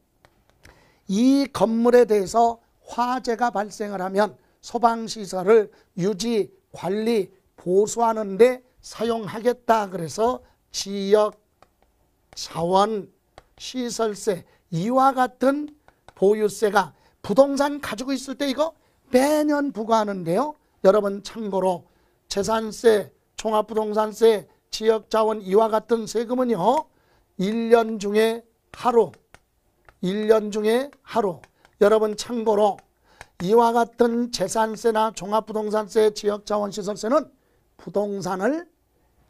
이 건물에 대해서 화재가 발생을 하면 소방시설을 유지, 관리, 보수하는 데 사용하겠다. 그래서 지역, 자원, 시설세 이와 같은 보유세가 부동산 가지고 있을 때 이거 매년 부과하는데요. 여러분 참고로 재산세, 종합부동산세, 지역자원 이와 같은 세금은요. 1년 중에 하루, 여러분 참고로 이와 같은 재산세나 종합부동산세, 지역자원시설세는 부동산을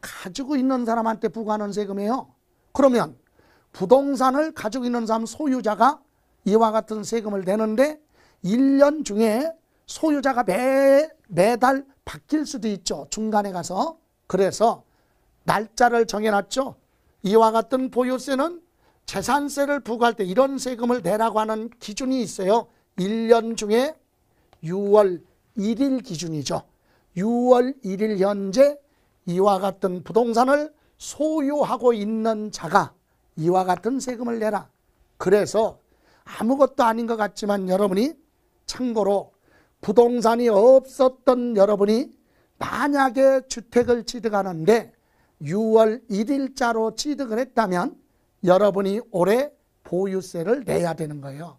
가지고 있는 사람한테 부과하는 세금이에요. 그러면 부동산을 가지고 있는 사람 소유자가 이와 같은 세금을 내는데 1년 중에 소유자가 매달 바뀔 수도 있죠. 중간에 가서. 그래서 날짜를 정해놨죠. 이와 같은 보유세는 재산세를 부과할 때 이런 세금을 내라고 하는 기준이 있어요. 1년 중에 6월 1일 기준이죠. 6월 1일 현재 이와 같은 부동산을 소유하고 있는 자가 이와 같은 세금을 내라. 그래서 아무것도 아닌 것 같지만 여러분이 참고로 부동산이 없었던 여러분이 만약에 주택을 취득하는데 6월 1일자로 취득을 했다면 여러분이 올해 보유세를 내야 되는 거예요.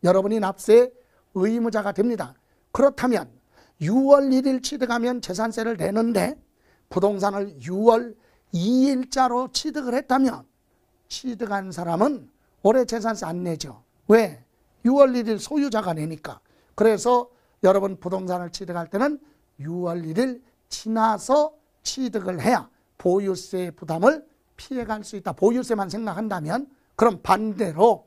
여러분이 납세 의무자가 됩니다. 그렇다면 6월 1일 취득하면 재산세를 내는데 부동산을 6월 2일자로 취득을 했다면 취득한 사람은 올해 재산세 안 내죠. 왜? 6월 1일 소유자가 내니까. 그래서 여러분 부동산을 취득할 때는 6월 1일 지나서 취득을 해야 보유세 부담을 피해갈 수 있다. 보유세만 생각한다면. 그럼 반대로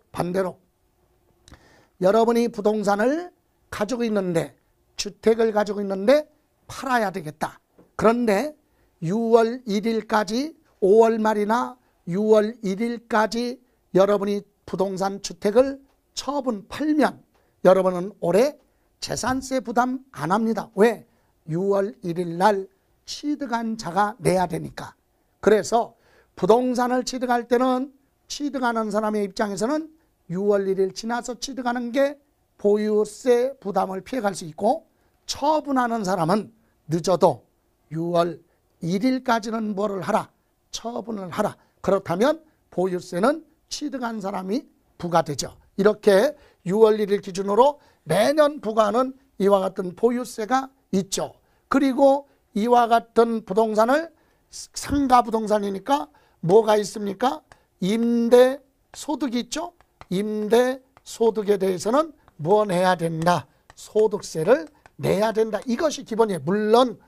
여러분이 부동산을 가지고 있는데, 주택을 가지고 있는데 팔아야 되겠다. 그런데 6월 1일까지 5월 말이나 6월 1일까지 여러분이 부동산 주택을 팔면 여러분은 올해 재산세 부담 안 합니다. 왜? 6월 1일 날 취득한 자가 내야 되니까. 그래서 부동산을 취득할 때는 취득하는 사람의 입장에서는 6월 1일 지나서 취득하는 게 보유세 부담을 피해갈 수 있고, 처분하는 사람은 늦어도 6월 1일까지는 뭐를 하라? 처분을 하라. 그렇다면 보유세는 취득한 사람이 부과되죠. 이렇게 6월 1일 기준으로 매년 부과하는 이와 같은 보유세가 있죠. 그리고 이와 같은 부동산을 상가 부동산이니까 뭐가 있습니까? 임대소득이 있죠. 임대소득에 대해서는 뭐 내야 된다? 소득세를 내야 된다. 이것이 기본이에요. 물론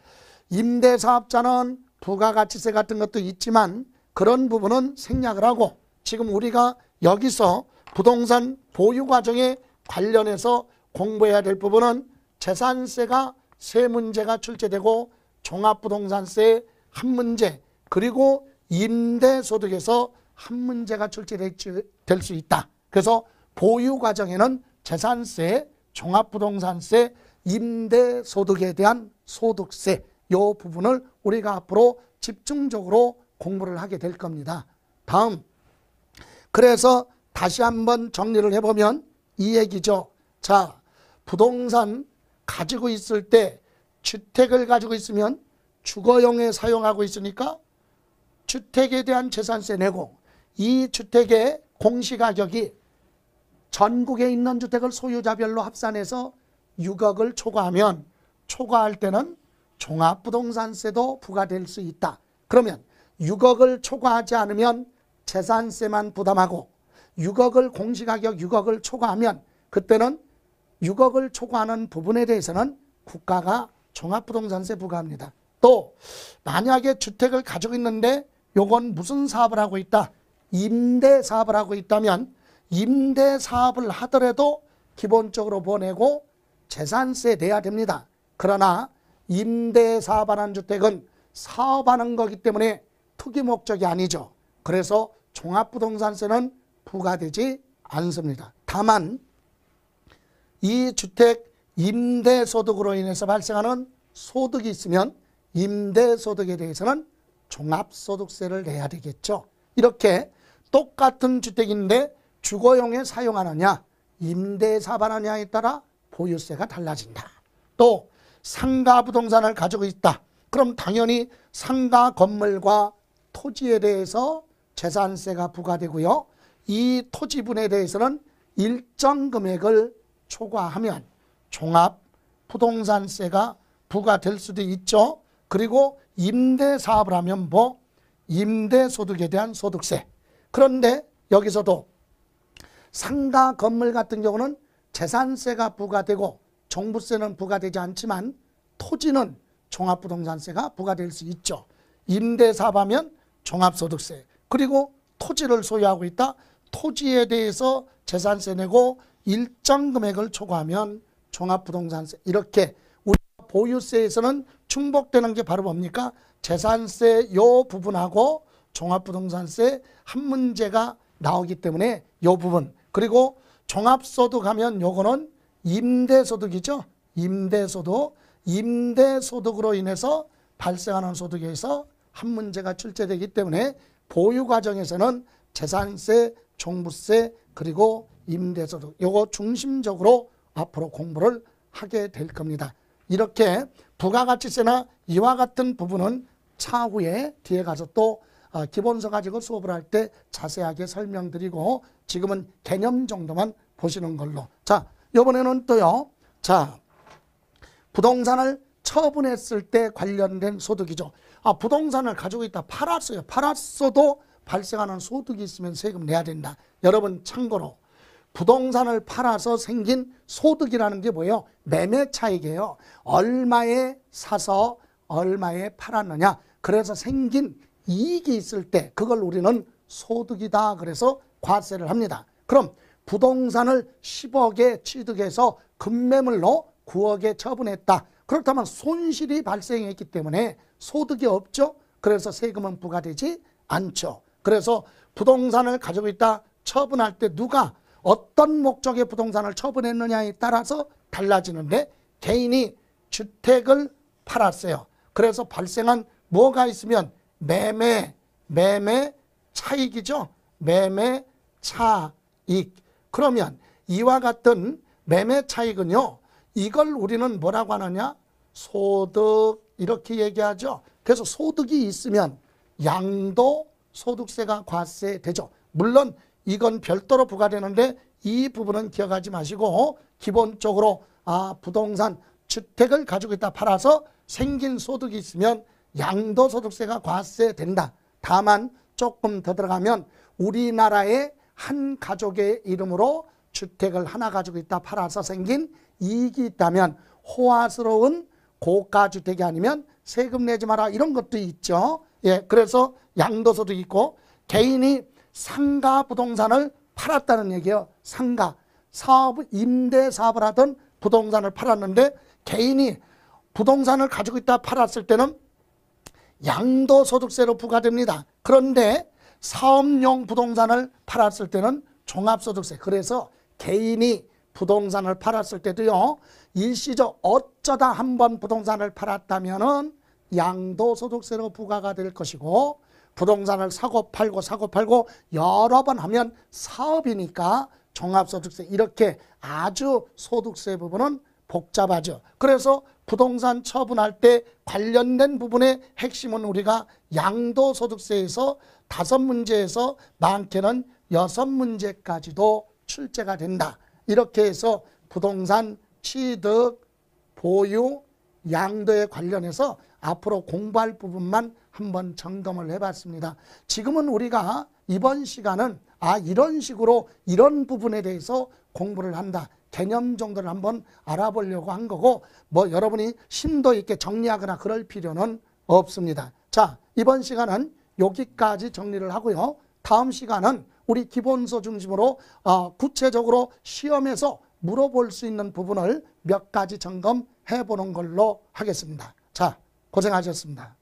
임대사업자는 부가가치세 같은 것도 있지만 그런 부분은 생략을 하고 지금 우리가 여기서 부동산 보유 과정에 관련해서 공부해야 될 부분은 재산세가 세 문제가 출제되고 종합부동산세 한 문제 그리고 임대소득에서 한 문제가 출제될 수 있다. 그래서 보유 과정에는 재산세, 종합부동산세, 임대소득에 대한 소득세 이 부분을 우리가 앞으로 집중적으로 공부를 하게 될 겁니다. 다음, 그래서 다시 한번 정리를 해보면 이 얘기죠. 자, 부동산 가지고 있을 때 주택을 가지고 있으면 주거용에 사용하고 있으니까 주택에 대한 재산세 내고 이 주택의 공시가격이 전국에 있는 주택을 소유자별로 합산해서 6억을 초과하면 초과할 때는 종합부동산세도 부과될 수 있다. 그러면 6억을 초과하지 않으면 재산세만 부담하고 6억을 공시가격 6억을 초과하면 그때는 6억을 초과하는 부분에 대해서는 국가가 종합부동산세 부과합니다. 또 만약에 주택을 가지고 있는데 요건 무슨 사업을 하고 있다? 임대사업을 하고 있다면 임대사업을 하더라도 기본적으로 보내고 재산세 내야 됩니다. 그러나 임대사업하는 주택은 사업하는 거기 때문에 투기 목적이 아니죠. 그래서 종합부동산세는 부과되지 않습니다. 다만 이 주택 임대소득으로 인해서 발생하는 소득이 있으면 임대소득에 대해서는 종합소득세를 내야 되겠죠. 이렇게 똑같은 주택인데 주거용에 사용하느냐 임대사업하느냐에 따라 보유세가 달라진다. 또 상가 부동산을 가지고 있다. 그럼 당연히 상가 건물과 토지에 대해서 재산세가 부과되고요. 이 토지분에 대해서는 일정 금액을 초과하면 종합부동산세가 부과될 수도 있죠. 그리고 임대사업을 하면 뭐 임대소득에 대한 소득세. 그런데 여기서도 상가 건물 같은 경우는 재산세가 부과되고 종부세는 부과되지 않지만 토지는 종합부동산세가 부과될 수 있죠. 임대사업하면 종합소득세. 그리고 토지를 소유하고 있다. 토지에 대해서 재산세 내고 일정 금액을 초과하면 종합부동산세. 이렇게 우리 보유세에서는 충복되는 게 바로 뭡니까? 재산세 요 부분하고 종합부동산세 한 문제가 나오기 때문에 요 부분. 그리고 종합소득 하면 요거는 임대소득이죠. 임대소득. 임대소득으로 인해서 발생하는 소득에서 한 문제가 출제되기 때문에 보유 과정에서는 재산세, 종부세, 그리고 임대소득 요거 중심적으로 앞으로 공부를 하게 될 겁니다. 이렇게 부가가치세나 이와 같은 부분은 차후에 뒤에 가서 또 기본서 가지고 수업을 할 때 자세하게 설명드리고 지금은 개념 정도만 보시는 걸로. 자, 이번에는 또요. 자, 부동산을 처분했을 때 관련된 소득이죠. 부동산을 가지고 있다 팔았어요. 팔았어도 발생하는 소득이 있으면 세금 내야 된다. 여러분 참고로 부동산을 팔아서 생긴 소득이라는 게 뭐예요? 매매 차익이에요. 얼마에 사서 얼마에 팔았느냐. 그래서 생긴 이익이 있을 때 그걸 우리는 소득이다. 그래서 과세를 합니다. 그럼 부동산을 10억에 취득해서 급매물로 9억에 처분했다. 그렇다면 손실이 발생했기 때문에 소득이 없죠. 그래서 세금은 부과되지 않죠. 그래서 부동산을 가지고 있다 처분할 때 누가 어떤 목적의 부동산을 처분했느냐에 따라서 달라지는데 개인이 주택을 팔았어요. 그래서 발생한 뭐가 있으면 매매 차익이죠. 매매 차익. 그러면 이와 같은 매매 차익은요. 이걸 우리는 뭐라고 하느냐? 소득 이렇게 얘기하죠. 그래서 소득이 있으면 양도소득세가 과세되죠. 물론 이건 별도로 부과되는데 이 부분은 기억하지 마시고 기본적으로 부동산 주택을 가지고 있다 팔아서 생긴 소득이 있으면 양도소득세가 과세된다. 다만 조금 더 들어가면 우리나라의 한 가족의 이름으로 주택을 하나 가지고 있다 팔아서 생긴 이익이 있다면 호화스러운 고가주택이 아니면 세금 내지 마라 이런 것도 있죠. 예, 그래서 양도소득이 있고 개인이 상가 부동산을 팔았다는 얘기예요. 상가 사업, 임대 사업을 하던 부동산을 팔았는데 개인이 부동산을 가지고 있다 팔았을 때는 양도소득세로 부과됩니다. 그런데 사업용 부동산을 팔았을 때는 종합소득세. 그래서 개인이 부동산을 팔았을 때도요, 일시적 어쩌다 한번 부동산을 팔았다면은 양도소득세로 부과가 될 것이고, 부동산을 사고 팔고 여러 번 하면 사업이니까 종합소득세. 이렇게 아주 소득세 부분은 복잡하죠. 그래서 부동산 처분할 때 관련된 부분의 핵심은 우리가 양도소득세에서 5문제에서 많게는 6문제까지도 출제가 된다. 이렇게 해서 부동산 취득, 보유, 양도에 관련해서 앞으로 공부할 부분만 한번 점검을 해봤습니다. 지금은 우리가 이번 시간은 이런 식으로 이런 부분에 대해서 공부를 한다. 개념 정도를 한번 알아보려고 한 거고, 뭐 여러분이 심도 있게 정리하거나 그럴 필요는 없습니다. 자, 이번 시간은 여기까지 정리를 하고요. 다음 시간은 우리 기본서 중심으로 구체적으로 시험에서 물어볼 수 있는 부분을 몇 가지 점검해 보는 걸로 하겠습니다. 자, 고생하셨습니다.